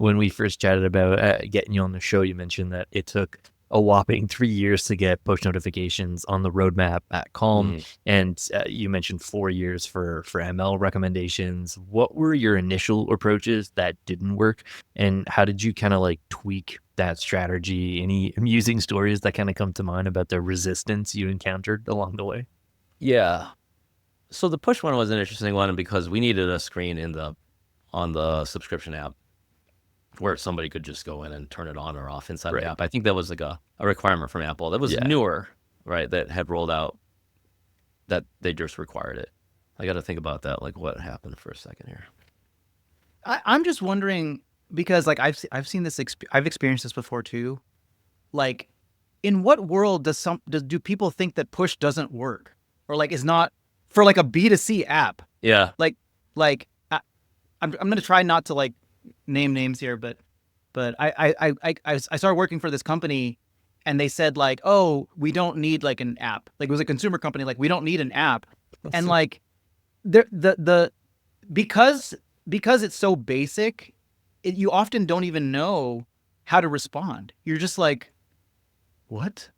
when we first chatted about getting you on the show, you mentioned that it took a whopping 3 years to get push notifications on the roadmap at Calm, Mhm. and you mentioned 4 years for ML recommendations. What were your initial approaches that didn't work, and how did you kind of like tweak that strategy? Any amusing stories that kind of come to mind about the resistance you encountered along the way? Yeah. So the push one was an interesting one because we needed a screen on the subscription app where somebody could just go in and turn it on or off inside of the Right. app. I think that was like a requirement from Apple that was Yeah. newer, right? That had rolled out that they just required it. I got to think about that, like what happened for a second here. I'm just wondering because like I've seen this I've experienced this before too. Like, in what world do people think that push doesn't work or like is not for like a B2C app? Yeah. Like like I'm gonna try not to like name names here, but I started working for this company and they said like, oh, we don't need like an app. Like it was a consumer company, like we don't need an app. And like the because it's so basic, you often don't even know how to respond. You're just like, what?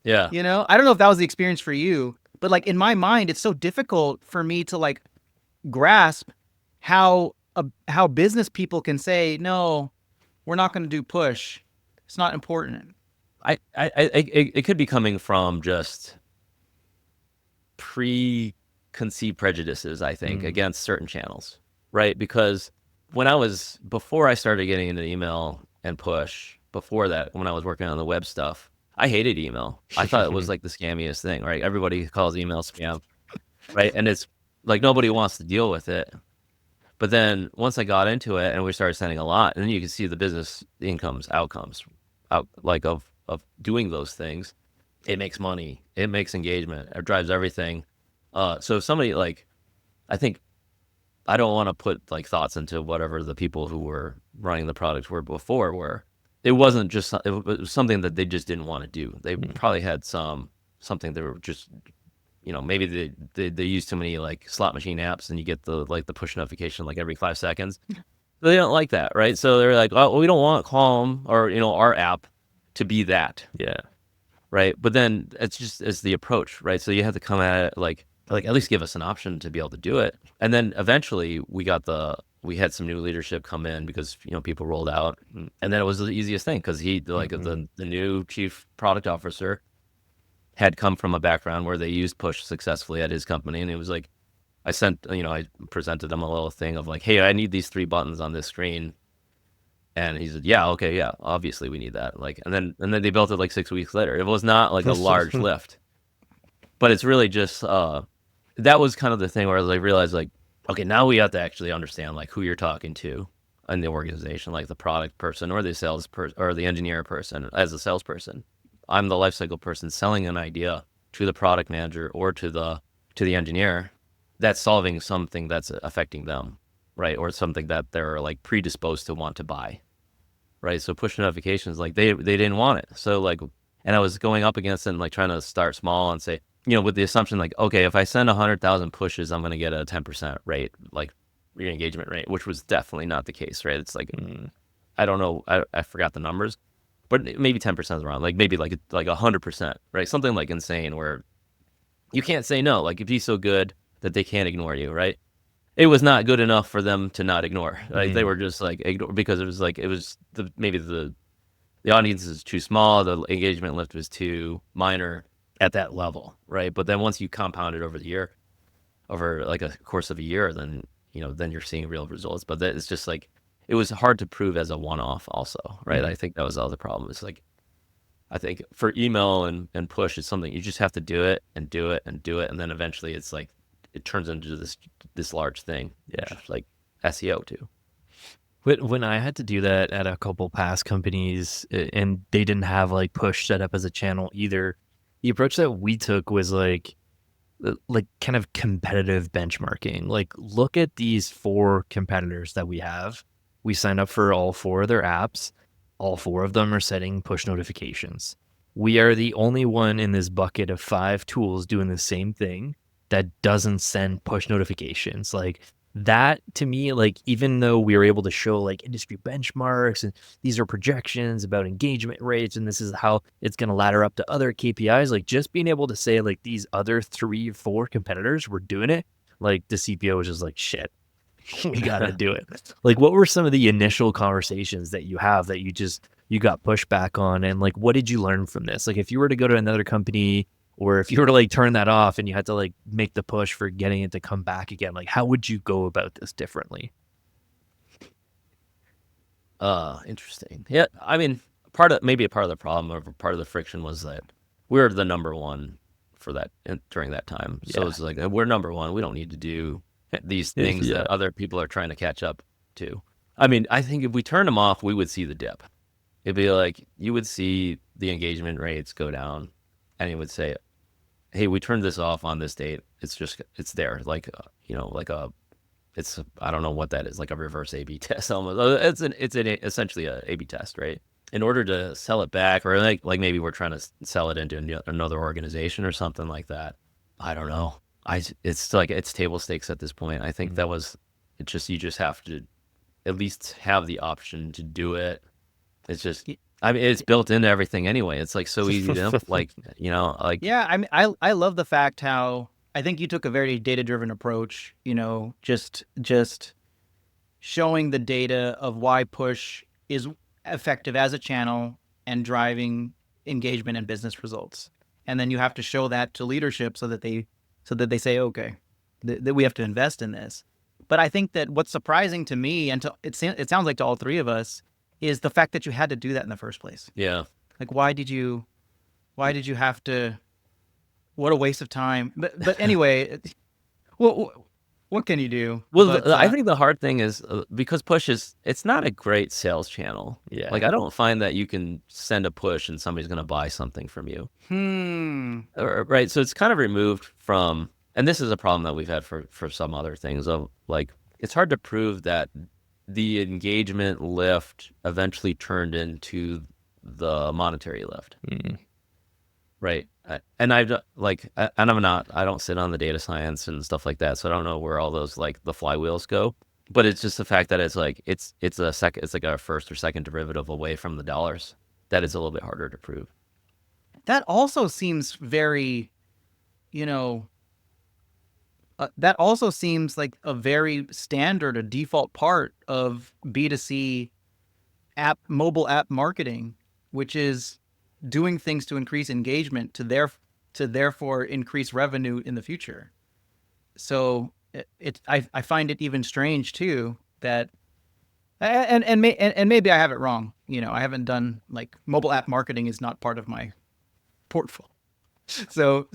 Yeah. You know, I don't know if that was the experience for you, but like in my mind, it's so difficult for me to like grasp how business people can say no, we're not going to do push. It's not important. It could be coming from just preconceived prejudices, I think, Mm. against certain channels, right? Because before I started getting into email and push, before that, when I was working on the web stuff, I hated email. I thought it was like the scammiest thing, right? Everybody calls email spam, right? And it's like nobody wants to deal with it. But then once I got into it and we started sending a lot, and then you can see the business outcomes like of doing those things. It makes money, it makes engagement, it drives everything. So if somebody like, I think I don't want to put like thoughts into whatever the people who were running the products were before were. It wasn't just it was something that they just didn't want to do. They Mm. probably had something they were just, maybe they use too many like slot machine apps and you get the push notification like every 5 seconds. They don't like that, right? So they're like, oh, we don't want Calm or our app to be that, Yeah. right? But then it's the approach, right? So you have to come at it like at least give us an option to be able to do it. And then eventually we had some new leadership come in because people rolled out, and then it was the easiest thing because he like Mhm. the new chief product officer had come from a background where they used push successfully at his company, and it was like I presented him a little thing of like, hey, I need these 3 buttons on this screen. And he said, "Yeah, okay, yeah, obviously we need that." Like, and then they built it like 6 weeks later. It was not like a large lift, but it's really just that was kind of the thing where I realized like, okay, now we have to actually understand like who you're talking to in the organization, like the product person or the sales person or the engineer person. As a salesperson, I'm the lifecycle person selling an idea to the product manager or to the engineer that's solving something that's affecting them, right, or something that they're like predisposed to want to buy. Right. So push notifications, like they didn't want it. So like, and I was going up against it and like trying to start small and say, with the assumption like, okay, if I send 100,000 pushes, I'm going to get a 10% rate, like re-engagement rate, which was definitely not the case. Right. It's like, Mm. I don't know. I forgot the numbers, but maybe 10% is around, like maybe like 100%, right? Something like insane where you can't say no. Like if he's so good that they can't ignore you. Right. It was not good enough for them to not ignore. Like they Mm. were just like ignore because it was maybe the audience is too small, the engagement lift was too minor at that level, right? But then once you compound it over like a course of a year, then then you're seeing real results. But that it's just like it was hard to prove as a one-off, also, right? Mm. I think that was the other problem. It's like I think for email and push, it's something you just have to do it and do it and do it, and then eventually it's like it turns into this large thing, which Yeah. is like SEO too. When I had to do that at a couple past companies, and they didn't have like push set up as a channel either, the approach that we took was like kind of competitive benchmarking. Like, look at these four competitors that we have. We signed up for all four of their apps. All four of them are setting push notifications. We are the only one in this bucket of five tools doing the same thing that doesn't send push notifications. Like, that to me, like, even though we were able to show like industry benchmarks and these are projections about engagement rates and this is how it's going to ladder up to other KPIs, like just being able to say like these other 3 or 4 competitors were doing it, like the CPO was just like, shit, we got to do it. Like, what were some of the initial conversations that you have that you got pushback on? And like, what did you learn from this? Like, if you were to go to another company or if you were to like turn that off and you had to like make the push for getting it to come back again, like how would you go about this differently? Interesting. Yeah, I mean, maybe a part of the problem or part of the friction was that we're the number one for that during that time. So Yeah. it's like we're number one. We don't need to do these things Yeah. that other people are trying to catch up to. I mean, I think if we turned them off, we would see the dip. It'd be like you would see the engagement rates go down, and it would say, "Hey, we turned this off on this date. It's there." Like I don't know what that is, like a reverse A/B test almost. Essentially a A/B test, right? In order to sell it back, or like maybe we're trying to sell it into another organization or something like that. I don't know. It's like it's table stakes at this point. I think that was it. Just you just have to at least have the option to do it. It's just I mean it's built into everything anyway. It's like so easy to like Yeah, I mean, I love the fact how I think you took a very data-driven approach, just showing the data of why push is effective as a channel and driving engagement and business results. And then you have to show that to leadership so that they say, okay, that we have to invest in this. But I think that what's surprising to me and it sounds like to all 3 of us is the fact that you had to do that in the first place. yeah. Like, why did you have to? What a waste of time. But anyway, what can you do? Well, But, I think the hard thing is because push it's not a great sales channel. Yeah. Like I don't find that you can send a push and somebody's going to buy something from you. Right. So it's kind of removed from, and this is a problem that we've had for some other things of like, it's hard to prove that the engagement lift eventually turned into the monetary lift. Right. And I don't sit on the data science and stuff like that. So I don't know where all those like the flywheels go, but it's just the fact that it's like, it's like a first or second derivative away from the dollars. That is a little bit harder to prove. that also seems very, that also seems like a very standard, a default part of B2C mobile app marketing, which is doing things to increase engagement to therefore increase revenue in the future. So I find it even strange too that and maybe I have it wrong. I haven't done like mobile app marketing is not part of my portfolio. So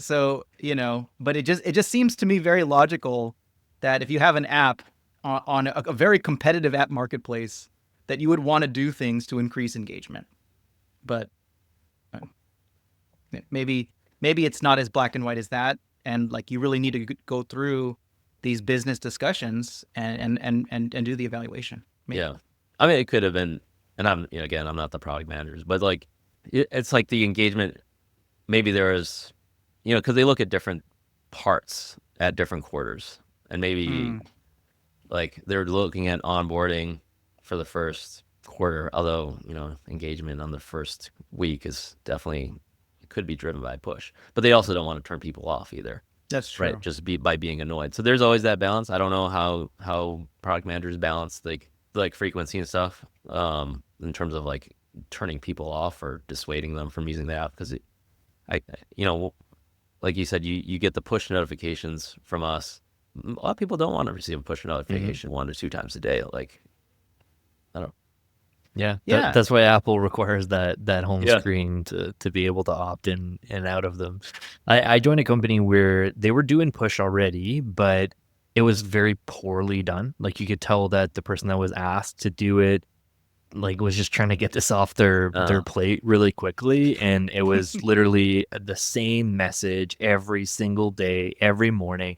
but it just seems to me very logical that if you have an app on a very competitive app marketplace, that you would want to do things to increase engagement. But maybe it's not as black and white as that, and like you really need to go through these business discussions and do the evaluation. Maybe. Yeah. I mean, it could have been, and again, I'm not the product managers, but like, it's like the engagement, maybe there is, because they look at different parts at different quarters, and maybe like they're looking at onboarding for the first quarter, although, engagement on the first week is definitely, could be driven by push, but they also don't want to turn people off either. That's true. Right. Just by being annoyed. So there's always that balance. I don't know how product managers balance like frequency and stuff, in terms of like turning people off or dissuading them from using the app. Cause like you said, you get the push notifications from us. A lot of people don't want to receive a push notification 1 to 2 times a day. Like, I don't. Yeah. Yeah. That's why Apple requires that home Yeah. screen to be able to opt in and out of them. I joined a company where they were doing push already, but it was very poorly done. Like you could tell that the person that was asked to do it like was just trying to get this off their plate really quickly, and it was literally the same message every single day, every morning,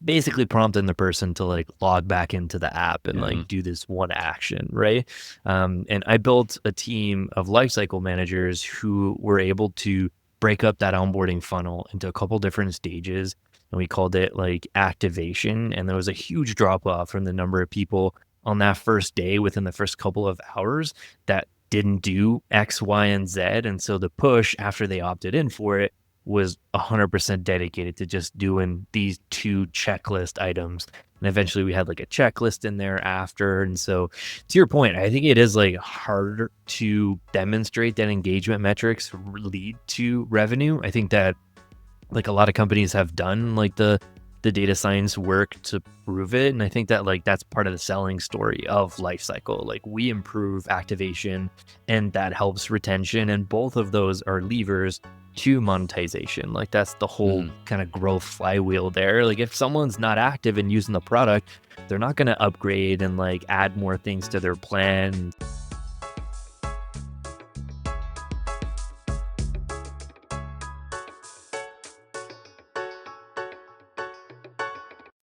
basically prompting the person to like log back into the app and like do this one action, right? And I built a team of lifecycle managers who were able to break up that onboarding funnel into a couple different stages, and we called it like activation. And there was a huge drop off from the number of people on that first day within the first couple of hours that didn't do X, Y, and Z. And so the push after they opted in for it was 100% dedicated to just doing these 2 checklist items. And eventually we had like a checklist in there after. And so to your point, I think it is like harder to demonstrate that engagement metrics lead to revenue. I think that like a lot of companies have done like the data science work to prove it. And I think that like that's part of the selling story of Lifecycle. Like we improve activation and that helps retention. And both of those are levers to monetization. Like that's the whole kind of growth flywheel there. Like if someone's not active and using the product, they're not going to upgrade and like add more things to their plan.